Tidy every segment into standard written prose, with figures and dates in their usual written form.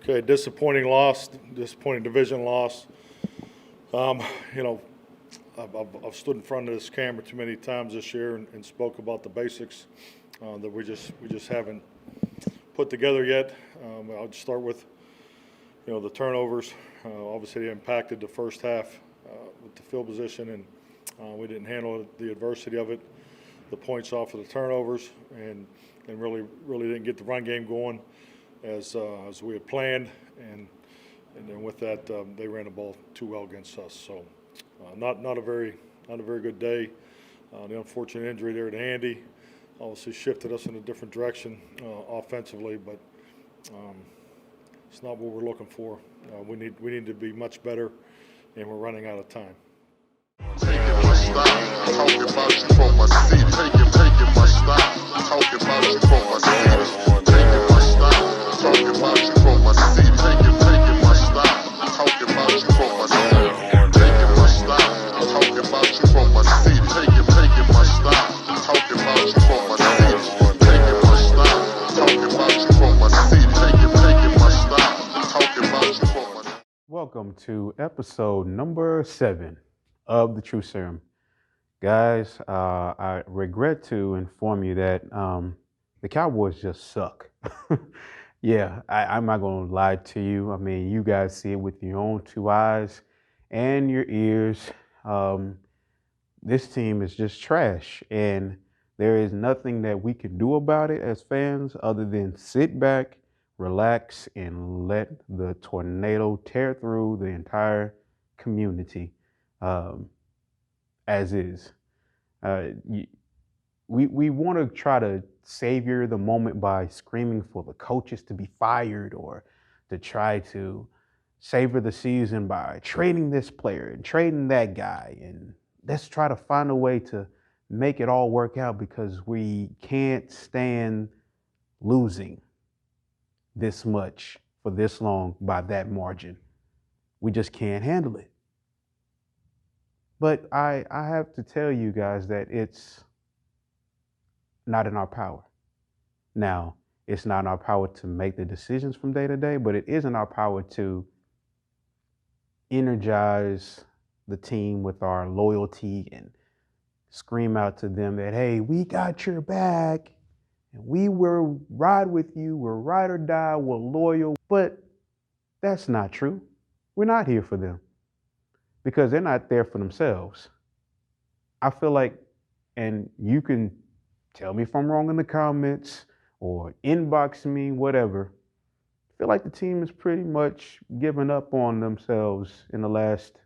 Okay, disappointing division loss. Um, you know, I've stood in front of this camera too many times this year and spoke about the basics that we just haven't put together yet. I'll just start with the turnovers. Obviously, they impacted the first half with the field position, and we didn't handle the adversity of it. The points off of the turnovers, and really didn't get the run game going as we had planned, and then with that they ran the ball too well against us. So not a very good day. The unfortunate injury there to Andy obviously shifted us in a different direction offensively, but it's not what we're looking for. We need to be much better, and we're running out of time. Taking my style, talking about you from my seat. Taking my style, talking about you from my seat. Taking my style, talking about you from my seat. Taking my style, talking about you from my seat. Taking my style, talking about you from my seat. Taking my style, talking about you from my seat. Taking my style, talking about you from my seat. Taking my style, talking about you from my seat. Welcome to episode number 7 of the True Serum. Guys, I regret to inform you that the Cowboys just suck. Yeah, I'm not going to lie to you. I mean, you guys see it with your own 2 eyes and your ears. This team is just trash, and there is nothing that we can do about it as fans other than sit back, relax, and let the tornado tear through the entire community as is. We want to try to savor the moment by screaming for the coaches to be fired, or to try to savor the season by trading this player and trading that guy, and let's try to find a way to make it all work out, because we can't stand losing this much for this long by that margin. We just can't handle it. But I have to tell you guys that it's not in our power. Now, it's not in our power to make the decisions from day to day, but it is in our power to energize the team with our loyalty and scream out to them that, hey, we got your back and we will ride with you. We're ride or die. We're loyal. But that's not true. We're not here for them, because they're not there for themselves. I feel like, and you can tell me if I'm wrong in the comments or inbox me, whatever. I feel like the team has pretty much given up on themselves in the last,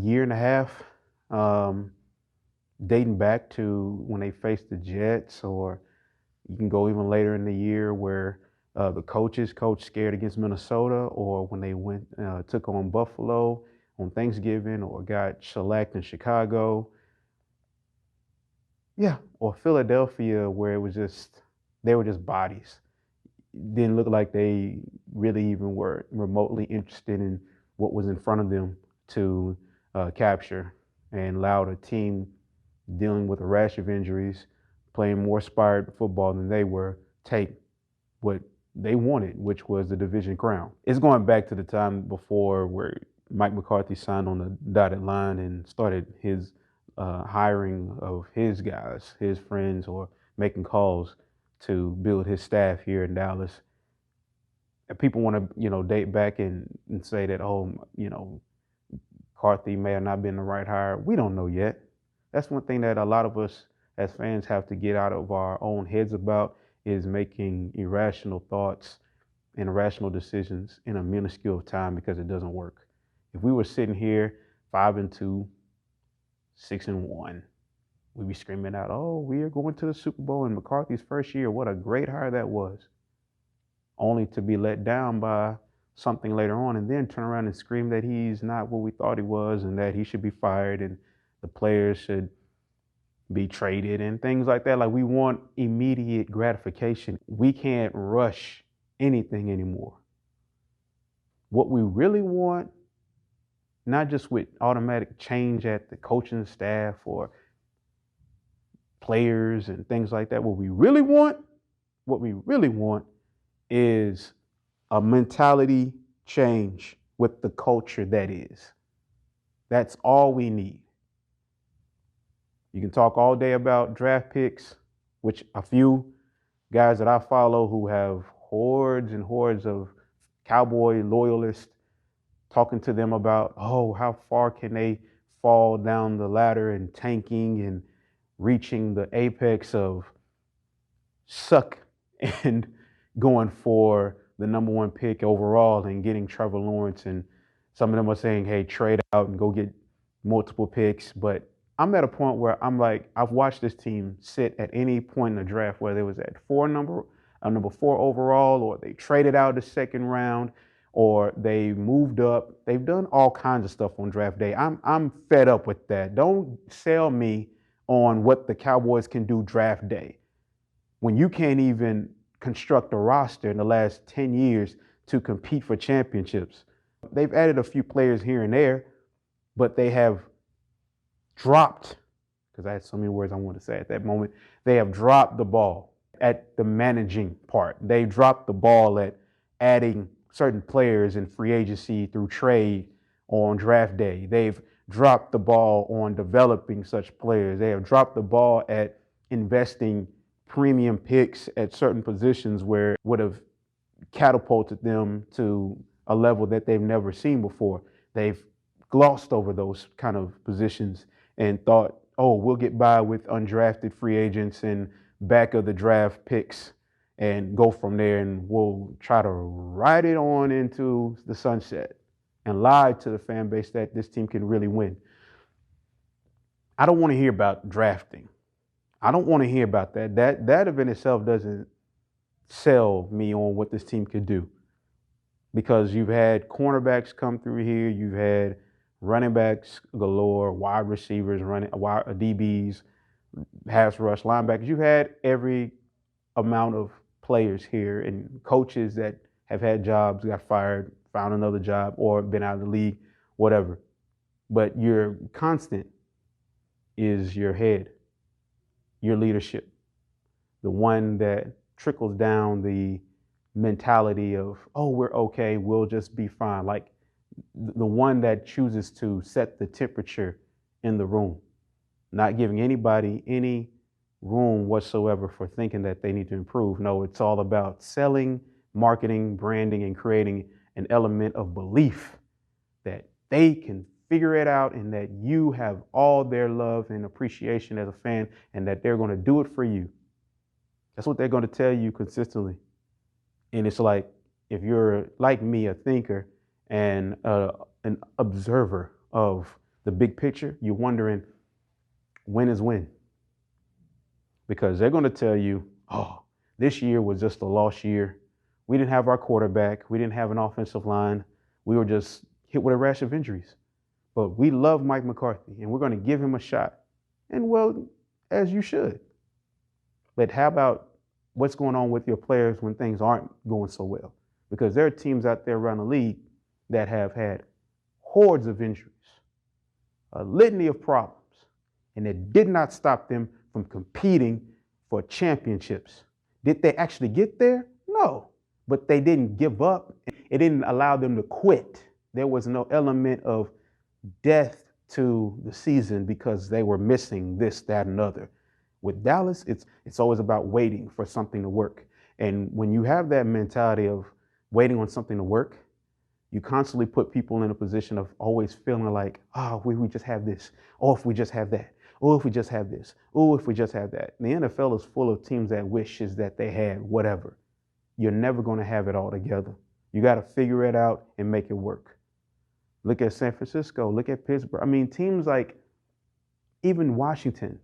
year and a half, dating back to when they faced the Jets, or you can go even later in the year where the coach scared against Minnesota, or when they took on Buffalo on Thanksgiving, or got shellacked in Chicago. Yeah, or Philadelphia, where they were just bodies. Didn't look like they really even were remotely interested in what was in front of them to capture, and allowed a team dealing with a rash of injuries, playing more inspired football than they were, take what they wanted, which was the division crown. It's going back to the time before where Mike McCarthy signed on the dotted line and started his hiring of his guys, his friends, or making calls to build his staff here in Dallas. And people want to, date back and say that, McCarthy may have not been the right hire. We don't know yet. That's one thing that a lot of us as fans have to get out of our own heads about, is making irrational thoughts and irrational decisions in a minuscule time, because it doesn't work. If we were sitting here 5-2, 6-1, we'd be screaming out, oh, we are going to the Super Bowl in McCarthy's first year. What a great hire that was. Only to be let down by something later on, and then turn around and scream that he's not what we thought he was, and that he should be fired, and the players should be traded, and things like that. Like, we want immediate gratification. We can't rush anything anymore. What we really want, not just with automatic change at the coaching staff or players and things like that, what we really want is a mentality change with the culture that is. That's all we need. You can talk all day about draft picks, which a few guys that I follow who have hordes and hordes of Cowboy loyalists, talking to them about, oh, how far can they fall down the ladder and tanking and reaching the apex of suck and going for the number one pick overall and getting Trevor Lawrence. And some of them are saying, hey, trade out and go get multiple picks. But I'm at a point where I'm like, I've watched this team sit at any point in the draft, whether it was at number 4 overall, or they traded out the second round, or they moved up. They've done all kinds of stuff on draft day. I'm fed up with that. Don't sell me on what the Cowboys can do draft day when you can't even construct a roster in the last 10 years to compete for championships. They've added a few players here and there, but they have dropped, because I had so many words I wanted to say at that moment, they have dropped the ball at the managing part. They dropped the ball at adding certain players in free agency through trade on draft day. They've dropped the ball on developing such players. They have dropped the ball at investing premium picks at certain positions where it would have catapulted them to a level that they've never seen before. They've glossed over those kind of positions and thought, oh, we'll get by with undrafted free agents and back of the draft picks and go from there, and we'll try to ride it on into the sunset, and lie to the fan base that this team can really win. I don't want to hear about drafting. I don't want to hear about that. That in itself doesn't sell me on what this team could do, because you've had cornerbacks come through here, you've had running backs galore, wide receivers, DBs, pass rush, linebackers. You've had every amount of players here, and coaches that have had jobs, got fired, found another job, or been out of the league, whatever. But your constant is your head, your leadership, the one that trickles down the mentality of, oh, we're okay, we'll just be fine. Like the one that chooses to set the temperature in the room, not giving anybody any room whatsoever for thinking that they need to improve. No, it's all about selling, marketing, branding, and creating an element of belief that they can figure it out and that you have all their love and appreciation as a fan and that they're going to do it for you. That's what they're going to tell you consistently. And it's like, if you're like me, a thinker and an observer of the big picture, you're wondering, when is when? Because they're going to tell you, oh, this year was just a lost year. We didn't have our quarterback. We didn't have an offensive line. We were just hit with a rash of injuries. But we love Mike McCarthy, and we're going to give him a shot. And well, as you should. But how about what's going on with your players when things aren't going so well? Because there are teams out there around the league that have had hordes of injuries, a litany of problems, and it did not stop them from competing for championships. Did they actually get there? No, but they didn't give up. It didn't allow them to quit. There was no element of death to the season because they were missing this, that, and other. With Dallas, it's always about waiting for something to work. And when you have that mentality of waiting on something to work, you constantly put people in a position of always feeling like, oh, we just have this. Oh, if we just have that. Oh, if we just have this. Oh, if we just have that. And the NFL is full of teams that wishes that they had whatever. You're never going to have it all together. You got to figure it out and make it work. Look at San Francisco. Look at Pittsburgh. I mean, teams like even Washington,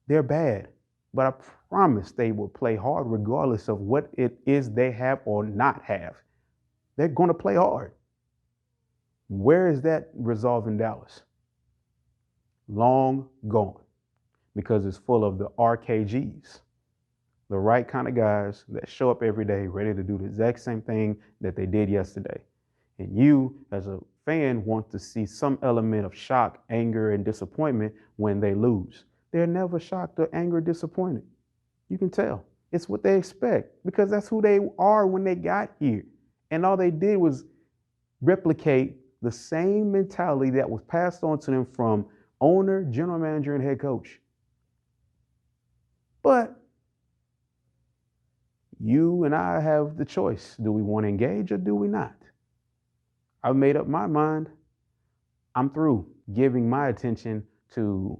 they're bad. But I promise they will play hard regardless of what it is they have or not have. They're going to play hard. Where is that resolve in Dallas? Long gone, because it's full of the RKGs, the right kind of guys that show up every day ready to do the exact same thing that they did yesterday. And you, as a fan, want to see some element of shock, anger, and disappointment when they lose. They're never shocked or angry or disappointed. You can tell. It's what they expect because that's who they are when they got here. And all they did was replicate the same mentality that was passed on to them from owner, general manager, and head coach. But you and I have the choice. Do we want to engage or do we not? I've made up my mind. I'm through giving my attention to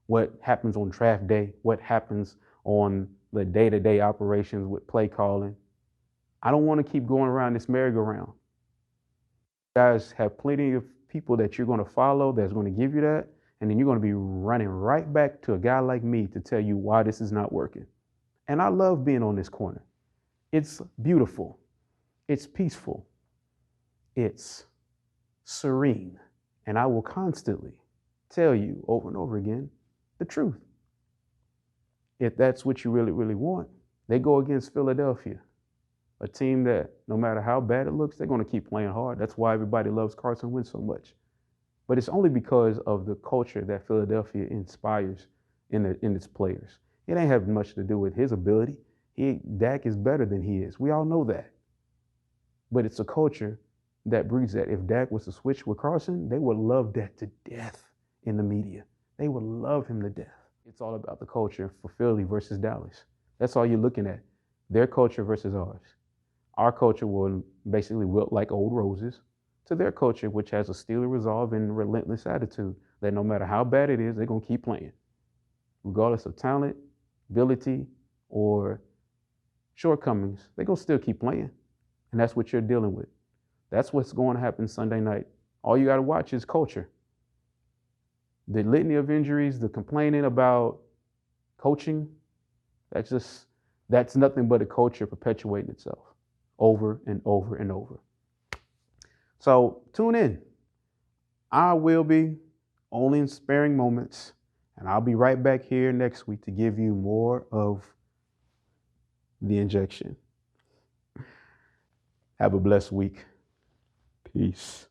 what happens on draft day, what happens on the day-to-day operations with play calling. I don't want to keep going around this merry-go-round. You guys have plenty of people that you're going to follow that's going to give you that, and then you're going to be running right back to a guy like me to tell you why this is not working. And I love being on this corner. It's beautiful. It's peaceful. It's serene. And I will constantly tell you over and over again the truth. If that's what you really, really want, they go against Philadelphia, a team that no matter how bad it looks, they're going to keep playing hard. That's why everybody loves Carson Wentz so much. But it's only because of the culture that Philadelphia inspires in its players. It ain't have much to do with his ability. Dak is better than he is. We all know that. But it's a culture that breeds that. If Dak was to switch with Carson, they would love Dak to death in the media. They would love him to death. It's all about the culture for Philly versus Dallas. That's all you're looking at. Their culture versus ours. Our culture will basically wilt like old roses to their culture, which has a steely resolve and relentless attitude that no matter how bad it is, they're going to keep playing. Regardless of talent, ability, or shortcomings, they're going to still keep playing. And that's what you're dealing with. That's what's going to happen Sunday night. All you got to watch is culture. The litany of injuries, the complaining about coaching, that's nothing but a culture perpetuating itself over and over and over. So tune in. I will be only in sparing moments, and I'll be right back here next week to give you more of the injection. Have a blessed week. Peace.